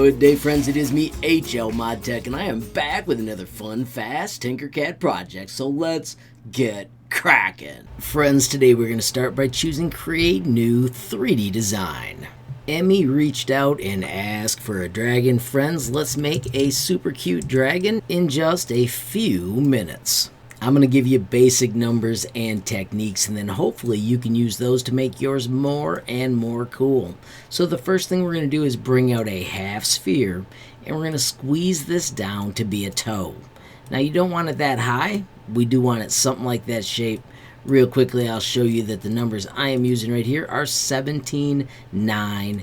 Good day, friends. It is me, HLModTech, and I am back with another fun, fast Tinkercad project. So let's get cracking. Friends, today we're going to start by choosing Create New 3D Design. Emmy reached out and asked for a dragon. Friends, let's make a super cute dragon in just a few minutes. I'm going to give you basic numbers and techniques, and then hopefully you can use those to make yours more and more cool. So the first thing we're going to do is bring out a half sphere, and we're going to squeeze this down to be a toe. Now you don't want it that high. We do want it something like that shape. Real quickly, I'll show you that the numbers I am using right here are 17, 9,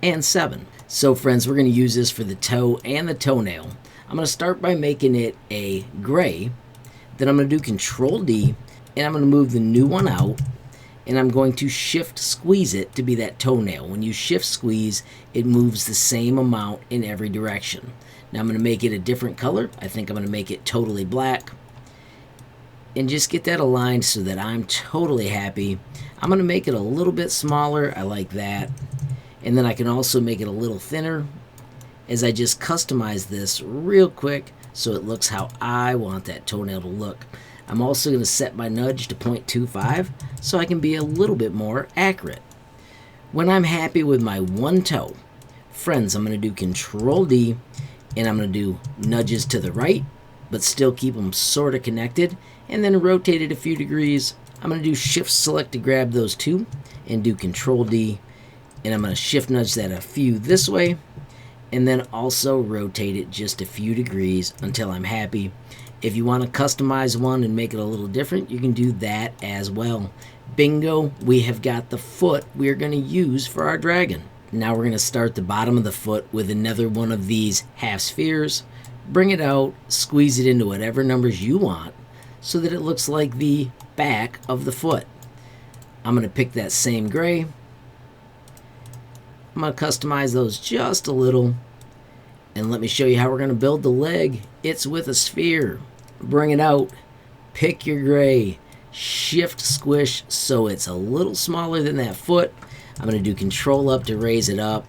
and 7. So friends, we're going to use this for the toe and the toenail. I'm going to start by making it a gray. Then I'm going to do Control D, and I'm going to move the new one out, and I'm going to shift squeeze it to be that toenail. When you shift squeeze, it moves the same amount in every direction. Now I'm going to make it a different color. I think I'm going to make it totally black, and just get that aligned so that I'm totally happy. I'm going to make it a little bit smaller. I like that. And then I can also make it a little thinner as I just customize this real quick so it looks how I want that toenail to look. I'm also going to set my nudge to 0.25 so I can be a little bit more accurate. When I'm happy with my one toe, friends, I'm going to do Control D, and I'm going to do nudges to the right, but still keep them sort of connected, and then rotate it a few degrees. I'm going to do Shift Select to grab those two, and do Control D, and I'm going to shift nudge that a few this way, and then also rotate it just a few degrees until I'm happy. If you want to customize one and make it a little different, you can do that as well. Bingo, we have got the foot we're going to use for our dragon. Now we're going to start the bottom of the foot with another one of these half spheres. Bring it out, squeeze it into whatever numbers you want so that it looks like the back of the foot. I'm going to pick that same gray. I'm going to customize those just a little, and let me show you how we're going to build the leg. It's with a sphere. Bring it out, pick your gray, shift squish so it's a little smaller than that foot. I'm going to do Control up to raise it up.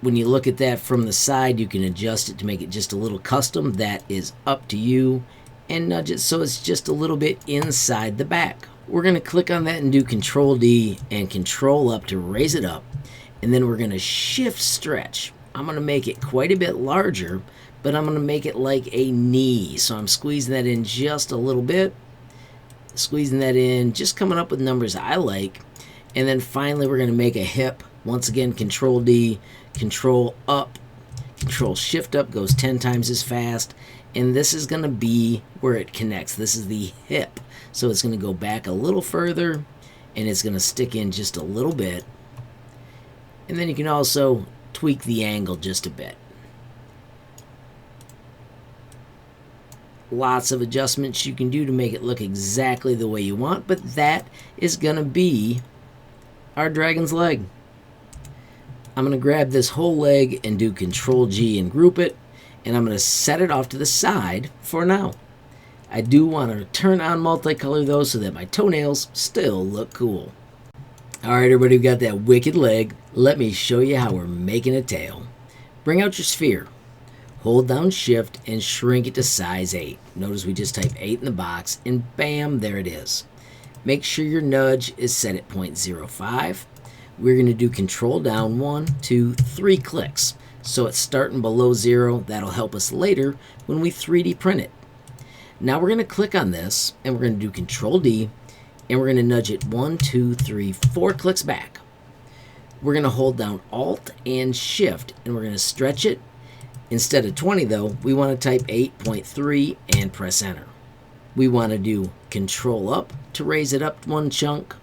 When you look at that from the side, you can adjust it to make it just a little custom. That is up to you, and nudge it so it's just a little bit inside the back. We're going to click on that and do Control D and Control up to raise it up. And then we're going to shift stretch. I'm going to make it quite a bit larger, but I'm going to make it like a knee. So I'm squeezing that in just a little bit. Squeezing that in, just coming up with numbers I like. And then finally we're going to make a hip. Once again, Control D, Control up, Control Shift up goes 10 times as fast. And this is going to be where it connects. This is the hip. So it's going to go back a little further, and it's going to stick in just a little bit. And then you can also tweak the angle just a bit. Lots of adjustments you can do to make it look exactly the way you want, but that is going to be our dragon's leg. I'm going to grab this whole leg and do Control G and group it, and I'm going to set it off to the side for now. I do want to turn on multicolor though so that my toenails still look cool. Alright everybody, we've got that wicked leg. Let me show you how we're making a tail. Bring out your sphere. Hold down Shift and shrink it to size 8. Notice we just type 8 in the box, and bam, there it is. Make sure your nudge is set at 0.05. We're going to do Control down 1, 2, 3 clicks. So it's starting below 0. That'll help us later when we 3D print it. Now we're going to click on this, and we're going to do Control D, and we're going to nudge it 1, 2, 3, 4 clicks back. We're going to hold down Alt and Shift, and we're going to stretch it. Instead of 20 though, we want to type 8.3 and press Enter. We want to do Control up to raise it up one chunk.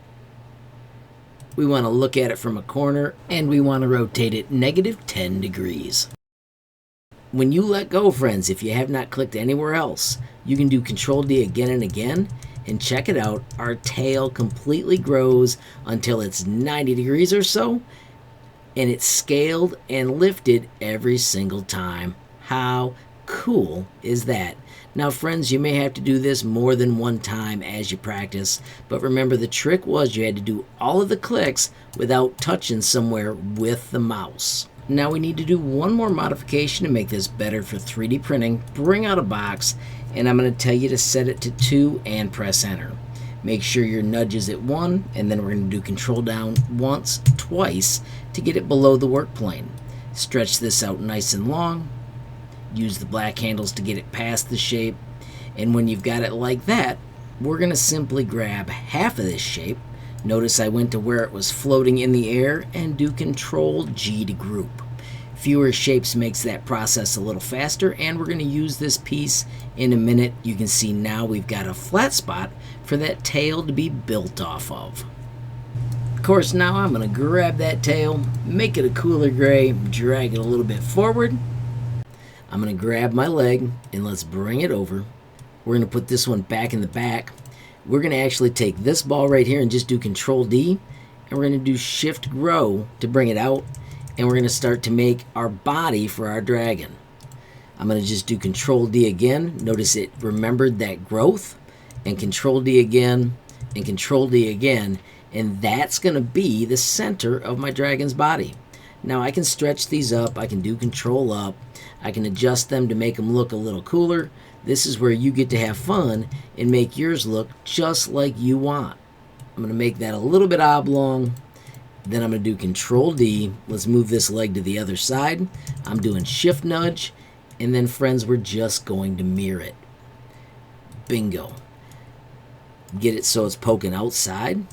We want to look at it from a corner, and we want to rotate it -10 degrees. When you let go, friends, if you have not clicked anywhere else, you can do Control D again and again, and check it out. Our tail completely grows until it's 90 degrees or so, and it's scaled and lifted every single time. How cool is that? Now, friends, you may have to do this more than one time as you practice, but remember the trick was you had to do all of the clicks without touching somewhere with the mouse. Now we need to do one more modification to make this better for 3D printing. Bring out a box, and I'm going to tell you to set it to 2 and press enter. Make sure your nudge is at 1, and then we're going to do control down once, twice to get it below the work plane. Stretch this out nice and long. Use the black handles to get it past the shape. And when you've got it like that, we're going to simply grab half of this shape. Notice I went to where it was floating in the air and do Control G to group. Fewer shapes makes that process a little faster, and we're going to use this piece in a minute. You can see now we've got a flat spot for that tail to be built off of. Of course, now I'm going to grab that tail, make it a cooler gray, drag it a little bit forward. I'm going to grab my leg and let's bring it over. We're going to put this one back in the back. We're going to actually take this ball right here and just do Control D, and we're going to do Shift Grow to bring it out, and we're going to start to make our body for our dragon. I'm going to just do Control D again. Notice it remembered that growth, and Control D again, and Control D again, and that's going to be the center of my dragon's body. Now I can stretch these up, I can do Control up, I can adjust them to make them look a little cooler. This is where you get to have fun and make yours look just like you want. I'm going to make that a little bit oblong. Then I'm going to do Control D. Let's move this leg to the other side. I'm doing Shift Nudge. And then, friends, we're just going to mirror it. Bingo. Get it so it's poking outside.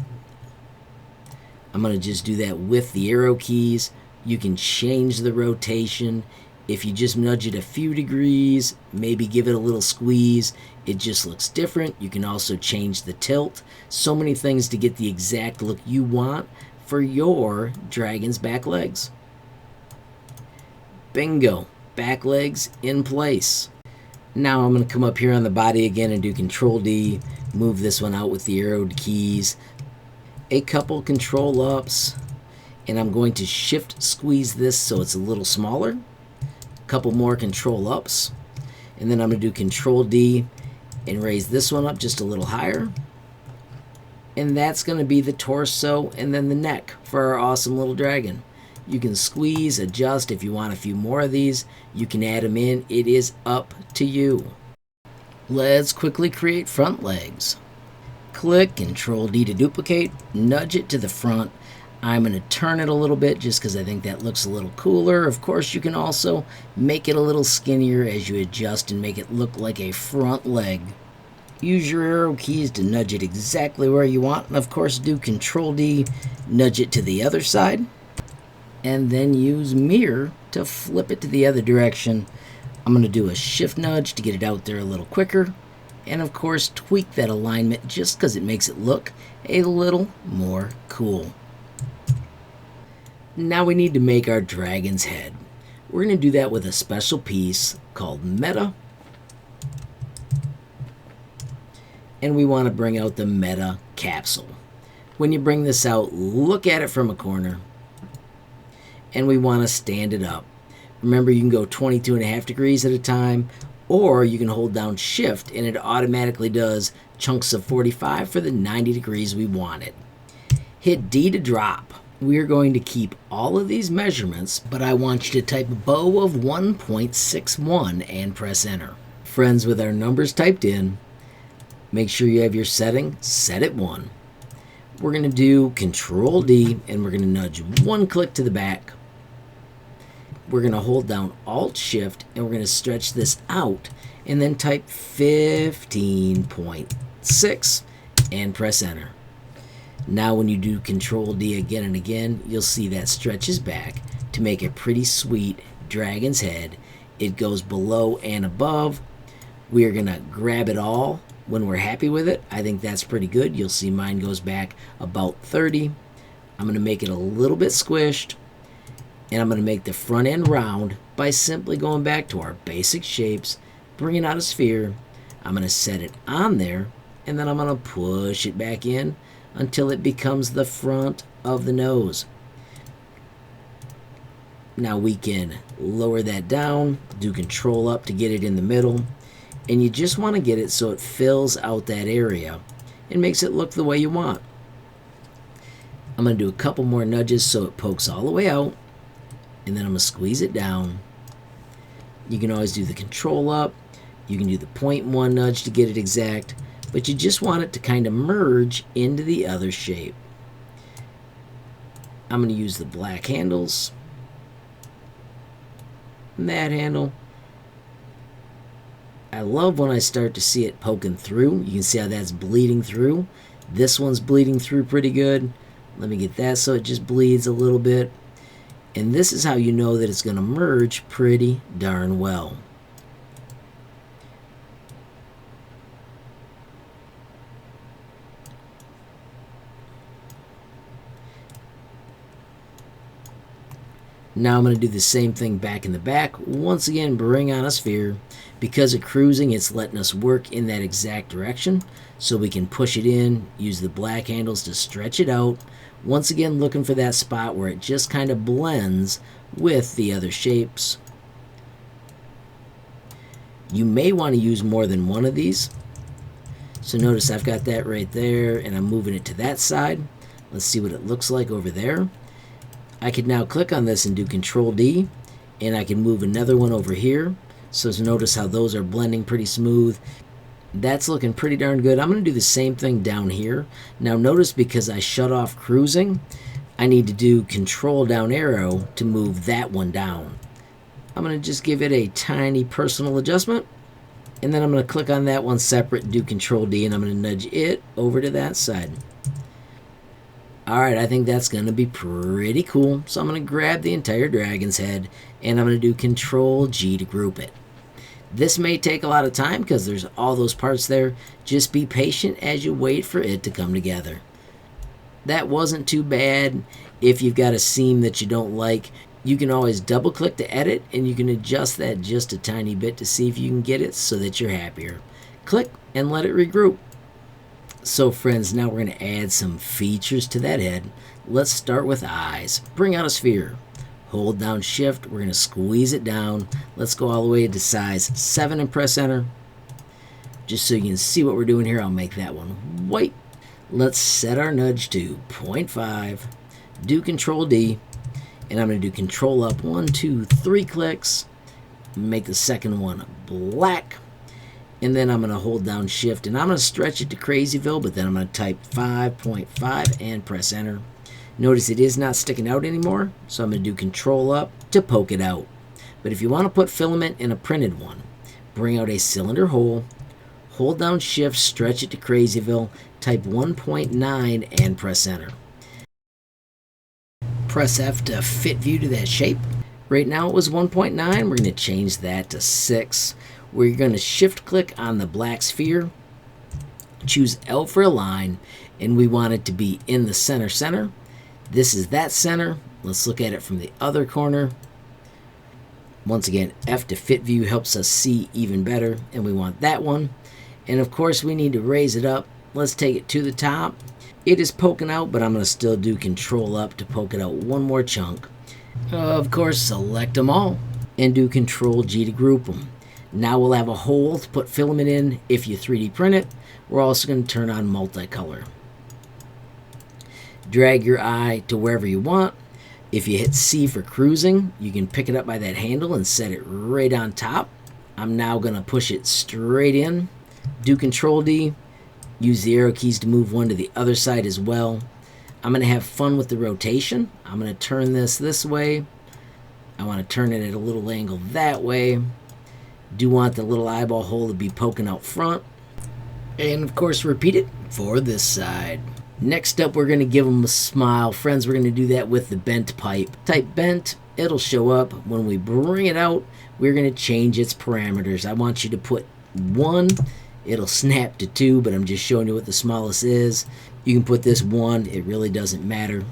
I'm going to just do that with the arrow keys. You can change the rotation. If you just nudge it a few degrees, maybe give it a little squeeze, it just looks different. You can also change the tilt. So many things to get the exact look you want for your dragon's back legs. Bingo, back legs in place. Now I'm going to come up here on the body again and do Control D, move this one out with the arrowed keys, a couple control ups, and I'm going to shift squeeze this so it's a little smaller. Couple more control ups, and then I'm going to do Control D and raise this one up just a little higher, and that's going to be the torso and then the neck for our awesome little dragon. You can squeeze, adjust. If you want a few more of these, you can add them in. It is up to you. Let's quickly create front legs. Click Control D to duplicate, nudge it to the front. I'm going to turn it a little bit just because I think that looks a little cooler. Of course, you can also make it a little skinnier as you adjust and make it look like a front leg. Use your arrow keys to nudge it exactly where you want, and of course do Control D, nudge it to the other side, and then use mirror to flip it to the other direction. I'm going to do a shift nudge to get it out there a little quicker, and of course tweak that alignment just because it makes it look a little more cool. Now we need to make our dragon's head. We're going to do that with a special piece called Meta. And we want to bring out the Meta capsule. When you bring this out, look at it from a corner. And we want to stand it up. Remember, you can go 22.5 degrees at a time, or you can hold down Shift and it automatically does chunks of 45 for the 90 degrees we want it. Hit D to drop. We're going to keep all of these measurements, but I want you to type a bow of 1.61 and press enter. Friends, with our numbers typed in, make sure you have your setting set at 1. We're going to do Control D and we're going to nudge one click to the back. We're going to hold down Alt Shift and we're going to stretch this out and then type 15.6 and press enter. Now when you do Control D again and again, you'll see that stretches back to make a pretty sweet dragon's head. It goes below and above. We are going to grab it all when we're happy with it. I think that's pretty good. You'll see mine goes back about 30. I'm going to make it a little bit squished, and I'm going to make the front end round by simply going back to our basic shapes, bringing out a sphere. I'm going to set it on there, and then I'm going to push it back in until it becomes the front of the nose. Now we can lower that down, do Control up to get it in the middle, and you just want to get it so it fills out that area and makes it look the way you want. I'm going to do a couple more nudges so it pokes all the way out, and then I'm going to squeeze it down. You can always do the control up. You can do the 0.1 nudge to get it exact, but you just want it to kind of merge into the other shape. I'm going to use the black handles, and that handle. I love when I start to see it poking through. You can see how that's bleeding through. This one's bleeding through pretty good. Let me get that so it just bleeds a little bit. And this is how you know that it's going to merge pretty darn well. Now I'm going to do the same thing back in the back. Once again, bring on a sphere. Because of cruising, it's letting us work in that exact direction. So we can push it in, use the black handles to stretch it out. Once again, looking for that spot where it just kind of blends with the other shapes. You may want to use more than one of these. So notice I've got that right there, and I'm moving it to that side. Let's see what it looks like over there. I can now click on this and do Control D, and I can move another one over here. So notice how those are blending pretty smooth. That's looking pretty darn good. I'm going to do the same thing down here. Now notice because I shut off cruising, I need to do Control down arrow to move that one down. I'm going to just give it a tiny personal adjustment, and then I'm going to click on that one separate and do Control D, and I'm going to nudge it over to that side. Alright, I think that's going to be pretty cool. So I'm going to grab the entire dragon's head, and I'm going to do Control G to group it. This may take a lot of time because there's all those parts there. Just be patient as you wait for it to come together. That wasn't too bad. If you've got a seam that you don't like, you can always double click to edit, and you can adjust that just a tiny bit to see if you can get it so that you're happier. Click and let it regroup. So friends, now we're going to add some features to that head. Let's start with eyes. Bring out a sphere. Hold down shift. We're going to squeeze it down. Let's go all the way to size 7 and press enter. Just so you can see what we're doing here, I'll make that one white. Let's set our nudge to 0.5. Do Control D. And I'm going to do Control up 1, 2, 3 clicks. Make the second one black. And then I'm going to hold down shift, and I'm going to stretch it to Crazyville, but then I'm going to type 5.5 and press enter. Notice it is not sticking out anymore, so I'm going to do Control up to poke it out. But if you want to put filament in a printed one, bring out a cylinder hole, hold down shift, stretch it to Crazyville, type 1.9 and press enter. Press F to fit view to that shape. Right now it was 1.9, we're going to change that to 6. We're going to shift click on the black sphere, choose L for align, and we want it to be in the center. This is that center. Let's look at it from the other corner. Once again, F to fit view helps us see even better, and we want that one. And of course we need to raise it up. Let's take it to the top. It is poking out, but I'm going to still do Control up to poke it out one more chunk. Of course, select them all and do Control G to group them. Now we'll have a hole to put filament in if you 3D print it. We're also going to turn on multicolor. Drag your eye to wherever you want. If you hit C for cruising, you can pick it up by that handle and set it right on top. I'm now going to push it straight in. Do Control D. Use the arrow keys to move one to the other side as well. I'm going to have fun with the rotation. I'm going to turn this way. I want to turn it at a little angle that way. Do want the little eyeball hole to be poking out front. And of course repeat it for this side. Next up, we're going to give them a smile. Friends, we're going to do that with the bent pipe. Type bent, it'll show up. When we bring it out, we're going to change its parameters. I want you to put 1. It'll snap to 2, but I'm just showing you what the smallest is. You can put this 1. It really doesn't matter.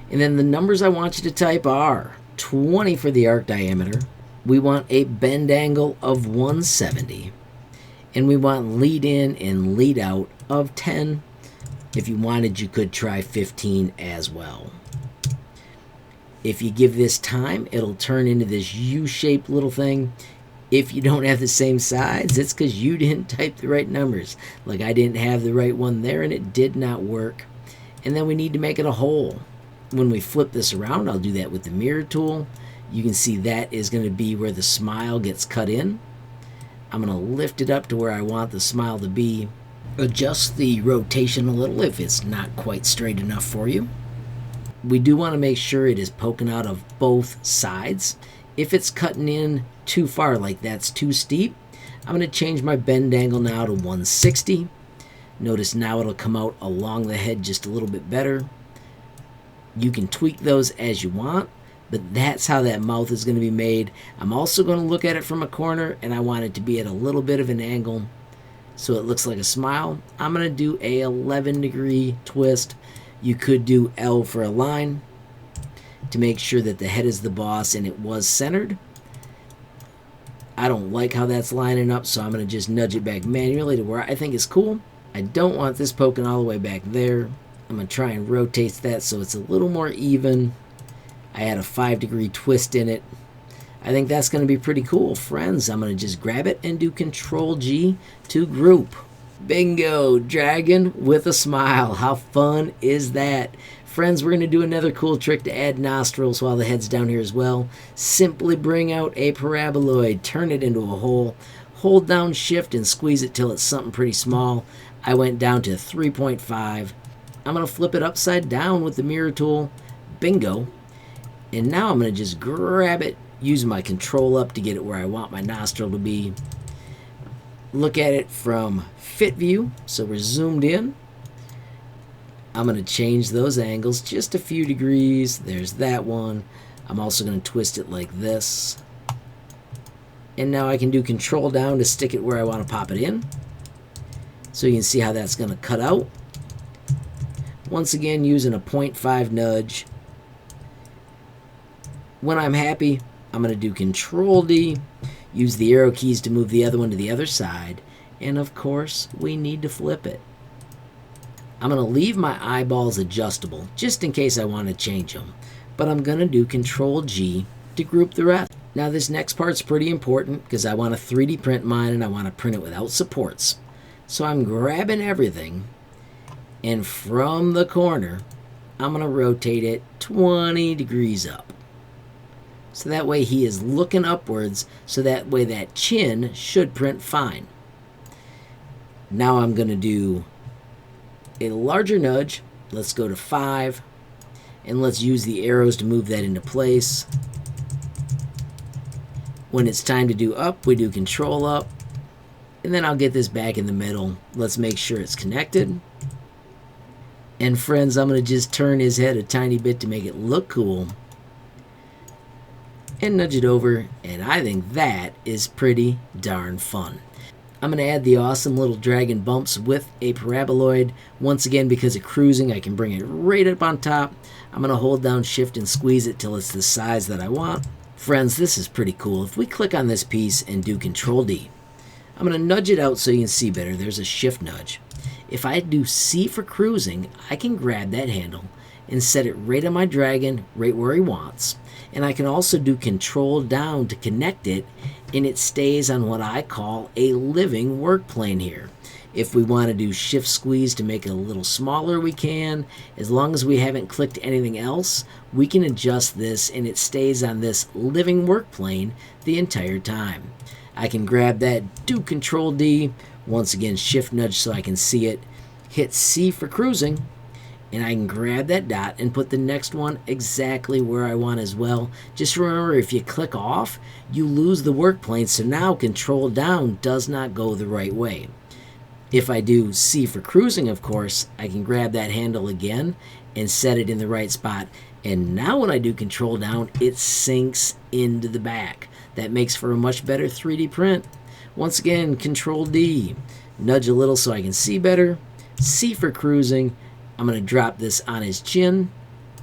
And then the numbers I want you to type are 20 for the arc diameter. We want a bend angle of 170. And we want lead in and lead out of 10. If you wanted, you could try 15 as well. If you give this time, it'll turn into this U-shaped little thing. If you don't have the same size, it's because you didn't type the right numbers. Like I didn't have the right one there and it did not work. And then we need to make it a hole. When we flip this around, I'll do that with the mirror tool. You can see that is going to be where the smile gets cut in. I'm going to lift it up to where I want the smile to be. Adjust the rotation a little if it's not quite straight enough for you. We do want to make sure it is poking out of both sides. If it's cutting in too far, like that's too steep, I'm going to change my bend angle now to 160. Notice now it'll come out along the head just a little bit better. You can tweak those as you want, but that's how that mouth is going to be made. I'm also going to look at it from a corner, and I want it to be at a little bit of an angle so it looks like a smile. I'm going to do a 11-degree twist. You could do L for a line to make sure that the head is the boss and it was centered. I don't like how that's lining up, so I'm going to just nudge it back manually to where I think is cool. I don't want this poking all the way back there. I'm going to try and rotate that so it's a little more even. I had a 5-degree twist in it. I think that's going to be pretty cool. Friends, I'm going to just grab it and do Control G to group. Bingo, dragon with a smile. How fun is that? Friends, we're going to do another cool trick to add nostrils while the head's down here as well. Simply bring out a paraboloid, turn it into a hole, hold down shift and squeeze it till it's something pretty small. I went down to 3.5. I'm going to flip it upside down with the mirror tool. Bingo. And now I'm going to just grab it, use my control up to get it where I want my nostril to be. Look at it from fit view, so we're zoomed in. I'm going to change those angles just a few degrees. There's that one. I'm also going to twist it like this. And now I can do control down to stick it where I want to pop it in. So you can see how that's going to cut out. Once again, using a 0.5 nudge. When I'm happy, I'm going to do Control D, use the arrow keys to move the other one to the other side, and of course, we need to flip it. I'm going to leave my eyeballs adjustable, just in case I want to change them, but I'm going to do Control G to group the rest. Now this next part's pretty important because I want to 3D print mine and I want to print it without supports. So I'm grabbing everything, and from the corner, I'm going to rotate it 20 degrees up. So that way he is looking upwards, so that way that chin should print fine. Now I'm going to do a larger nudge. Let's go to 5, and let's use the arrows to move that into place. When it's time to do up, we do Control up, and then I'll get this back in the middle. Let's make sure it's connected. And friends, I'm going to just turn his head a tiny bit to make it look cool. And nudge it over, and I think that is pretty darn fun. I'm going to add the awesome little dragon bumps with a paraboloid. Once again, because of cruising, I can bring it right up on top. I'm going to hold down shift and squeeze it till it's the size that I want. Friends, this is pretty cool. If we click on this piece and do Control D, I'm going to nudge it out so you can see better. There's a shift nudge. If I do C for cruising, I can grab that handle and set it right on my dragon, right where he wants. And I can also do Control down to connect it, and it stays on what I call a living work plane here. If we want to do shift squeeze to make it a little smaller, we can. As long as we haven't clicked anything else, we can adjust this and it stays on this living work plane the entire time. I can grab that, do Control D, once again shift nudge so I can see it, hit C for cruising, and I can grab that dot and put the next one exactly where I want as well. Just remember, if you click off, you lose the work plane, so now Control down does not go the right way. If I do C for cruising, of course, I can grab that handle again and set it in the right spot. And now when I do Control down, it sinks into the back. That makes for a much better 3D print. Once again, Control D, nudge a little so I can see better. C for cruising. I'm going to drop this on his chin.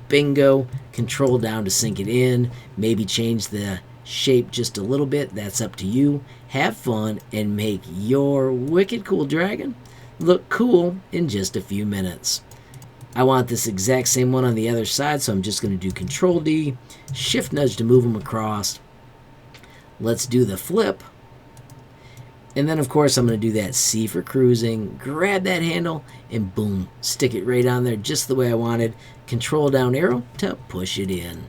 Bingo. Control down to sink it in. Maybe change the shape just a little bit. That's up to you. Have fun and make your wicked cool dragon look cool in just a few minutes. I want this exact same one on the other side, so I'm just going to do Control D, shift nudge to move them across. Let's do the flip. And then, of course, I'm going to do that C for cruising, grab that handle, and boom, stick it right on there just the way I wanted. Control down arrow to push it in.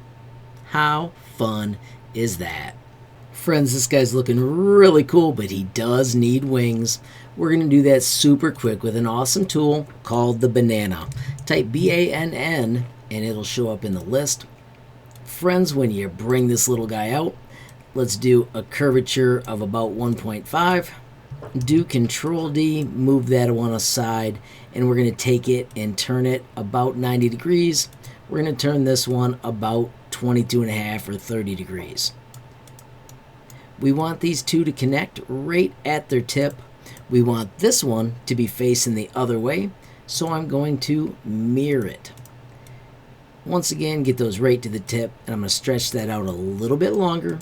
How fun is that? Friends, this guy's looking really cool, but he does need wings. We're going to do that super quick with an awesome tool called the banana. Type BANN and it'll show up in the list. Friends, when you bring this little guy out, let's do a curvature of about 1.5. Do Control D, move that one aside, and we're going to take it and turn it about 90 degrees. We're going to turn this one about 22.5 or 30 degrees. We want these two to connect right at their tip. We want this one to be facing the other way, so I'm going to mirror it. Once again, get those right to the tip, and I'm going to stretch that out a little bit longer.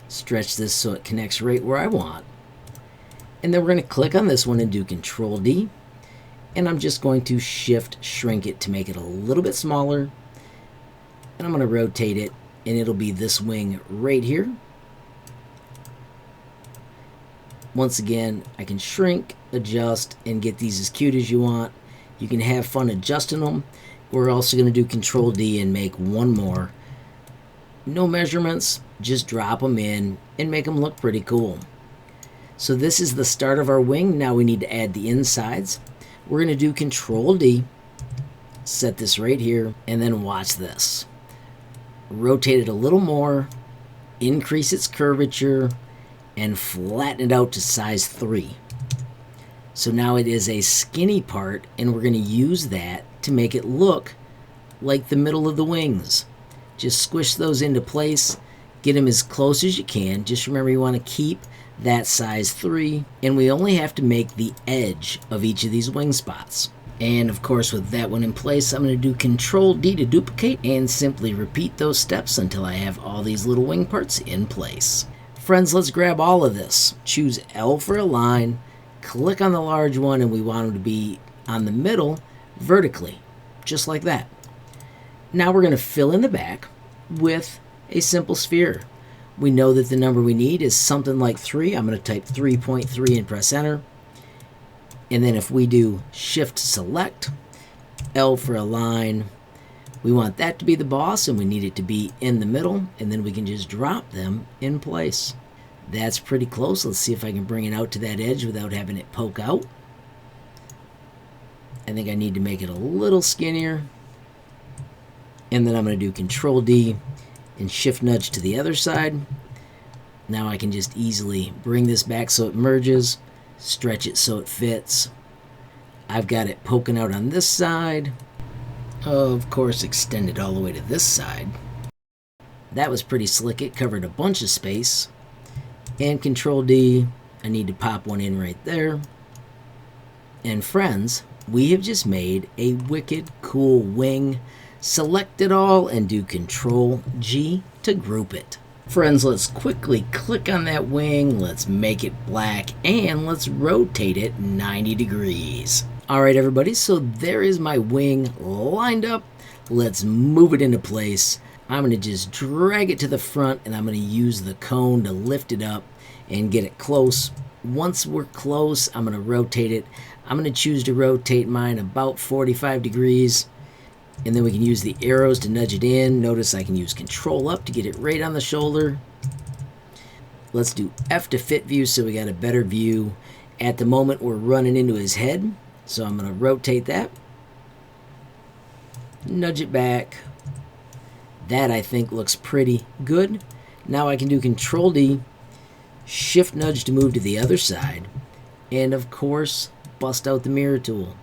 Stretch this so it connects right where I want. And then we're going to click on this one and do Control D. And I'm just going to Shift shrink it to make it a little bit smaller. And I'm going to rotate it, and it'll be this wing right here. Once again, I can shrink, adjust, and get these as cute as you want. You can have fun adjusting them. We're also going to do Control D and make one more. No measurements, just drop them in and make them look pretty cool. So this is the start of our wing. Now we need to add the insides. We're going to do Control D, set this right here, and then watch this. Rotate it a little more, increase its curvature, and flatten it out to size 3. So now it is a skinny part, and we're going to use that to make it look like the middle of the wings. Just squish those into place, get them as close as you can. Just remember you want to keep that size 3, and we only have to make the edge of each of these wing spots. And of course, with that one in place, I'm going to do Control D to duplicate and simply repeat those steps until I have all these little wing parts in place. Friends, let's grab all of this. Choose L for align, click on the large one, and we want them to be on the middle vertically, just like that. Now we're going to fill in the back with a simple sphere. We know that the number we need is something like 3. I'm going to type 3.3 and press enter. And then if we do Shift Select, L for align, we want that to be the boss and we need it to be in the middle, and then we can just drop them in place. That's pretty close. Let's see if I can bring it out to that edge without having it poke out. I think I need to make it a little skinnier. And then I'm going to do Control D and Shift nudge to the other side. Now I can just easily bring this back so it merges, stretch it so it fits. I've got it poking out on this side. Of course, extend it all the way to this side. That was pretty slick. It covered a bunch of space. And Control D, I need to pop one in right there. And friends, we have just made a wicked cool wing. Select it all and do Control G to group it. Friends, let's quickly click on that wing, let's make it black, and let's rotate it 90 degrees. Alright everybody, so there is my wing lined up. Let's move it into place. I'm going to just drag it to the front, and I'm going to use the cone to lift it up and get it close. Once we're close, I'm going to rotate it. I'm going to choose to rotate mine about 45 degrees. And then we can use the arrows to nudge it in. Notice I can use Control up to get it right on the shoulder. Let's do F to fit view so we got a better view. At the moment we're running into his head, so I'm going to rotate that. Nudge it back. That I think looks pretty good. Now I can do Control D, Shift nudge to move to the other side, and of course bust out the mirror tool.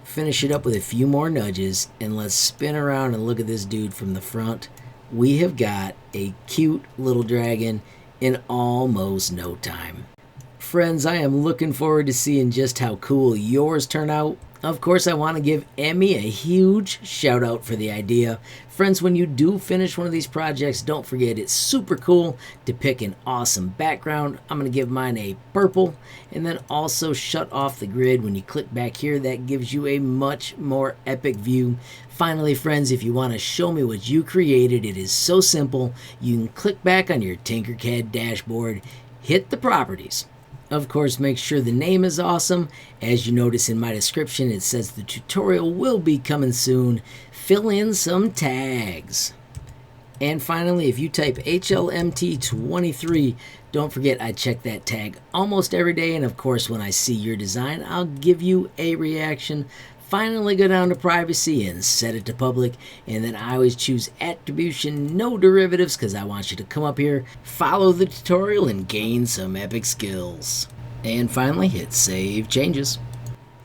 Finish it up with a few more nudges, and let's spin around and look at this dude from the front. We have got a cute little dragon in almost no time. Friends, I am looking forward to seeing just how cool yours turn out. Of course, I want to give Emmy a huge shout out for the idea. Friends, when you do finish one of these projects, don't forget it's super cool to pick an awesome background. I'm going to give mine a purple, and then also shut off the grid. When you click back here, that gives you a much more epic view. Finally, friends, if you want to show me what you created, it is so simple. You can click back on your Tinkercad dashboard, hit the properties, Of course, make sure the name is awesome. As you notice in my description, it says the tutorial will be coming soon. Fill in some tags. And finally, if you type HLMT23, don't forget I check that tag almost every day. And of course, when I see your design, I'll give you a reaction. Finally, go down to privacy and set it to public. And then I always choose attribution, no derivatives, because I want you to come up here, follow the tutorial, and gain some epic skills. And finally, hit Save Changes.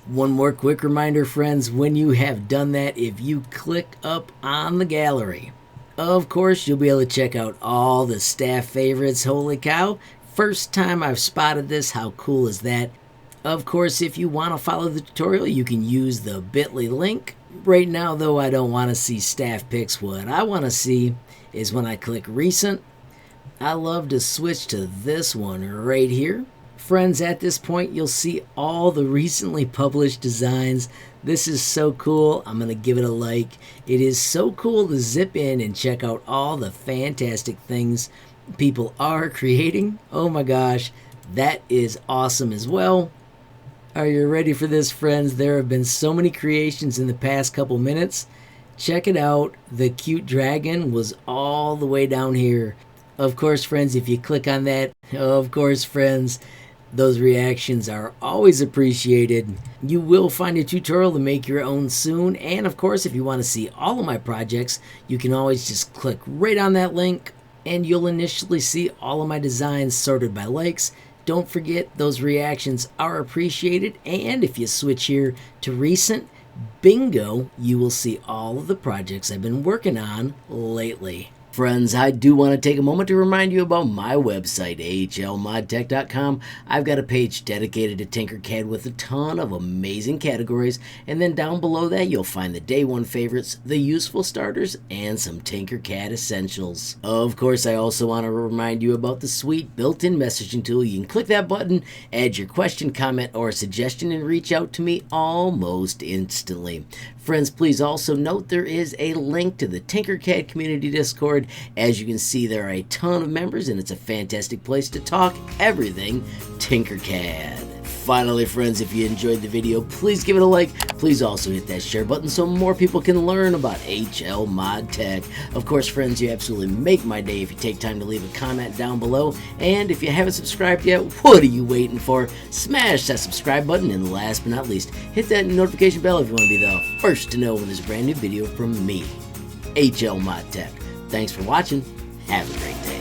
One more quick reminder, friends, when you have done that, if you click up on the gallery, of course, you'll be able to check out all the staff favorites. Holy cow, first time I've spotted this. How cool is that? Of course, if you want to follow the tutorial, you can use the bit.ly link. Right now, though, I don't want to see staff pics. What I want to see is when I click Recent, I love to switch to this one right here. Friends, at this point, you'll see all the recently published designs. This is so cool. I'm going to give it a like. It is so cool to zip in and check out all the fantastic things people are creating. Oh my gosh, that is awesome as well. Are you ready for this, friends? There have been so many creations in the past couple minutes. Check it out. The cute dragon was all the way down here. Of course, friends, if you click on that, of course, friends, those reactions are always appreciated. You will find a tutorial to make your own soon. And of course, if you want to see all of my projects, you can always just click right on that link and you'll initially see all of my designs sorted by likes. Don't forget, those reactions are appreciated. And if you switch here to recent, bingo, you will see all of the projects I've been working on lately. Friends, I do want to take a moment to remind you about my website, HLModTech.com. I've got a page dedicated to Tinkercad with a ton of amazing categories, and then down below that you'll find the day one favorites, the useful starters, and some Tinkercad essentials. Of course, I also want to remind you about the sweet built-in messaging tool. You can click that button, add your question, comment, or suggestion, and reach out to me almost instantly. Friends, please also note there is a link to the Tinkercad community Discord. As you can see, there are a ton of members, and it's a fantastic place to talk everything Tinkercad. Finally, friends, if you enjoyed the video, please give it a like. Please also hit that share button so more people can learn about HLModTech. Of course, friends, you absolutely make my day if you take time to leave a comment down below. And if you haven't subscribed yet, what are you waiting for? Smash that subscribe button, and last but not least, hit that notification bell if you want to be the first to know when there's a brand new video from me, HLModTech. Thanks for watching. Have a great day.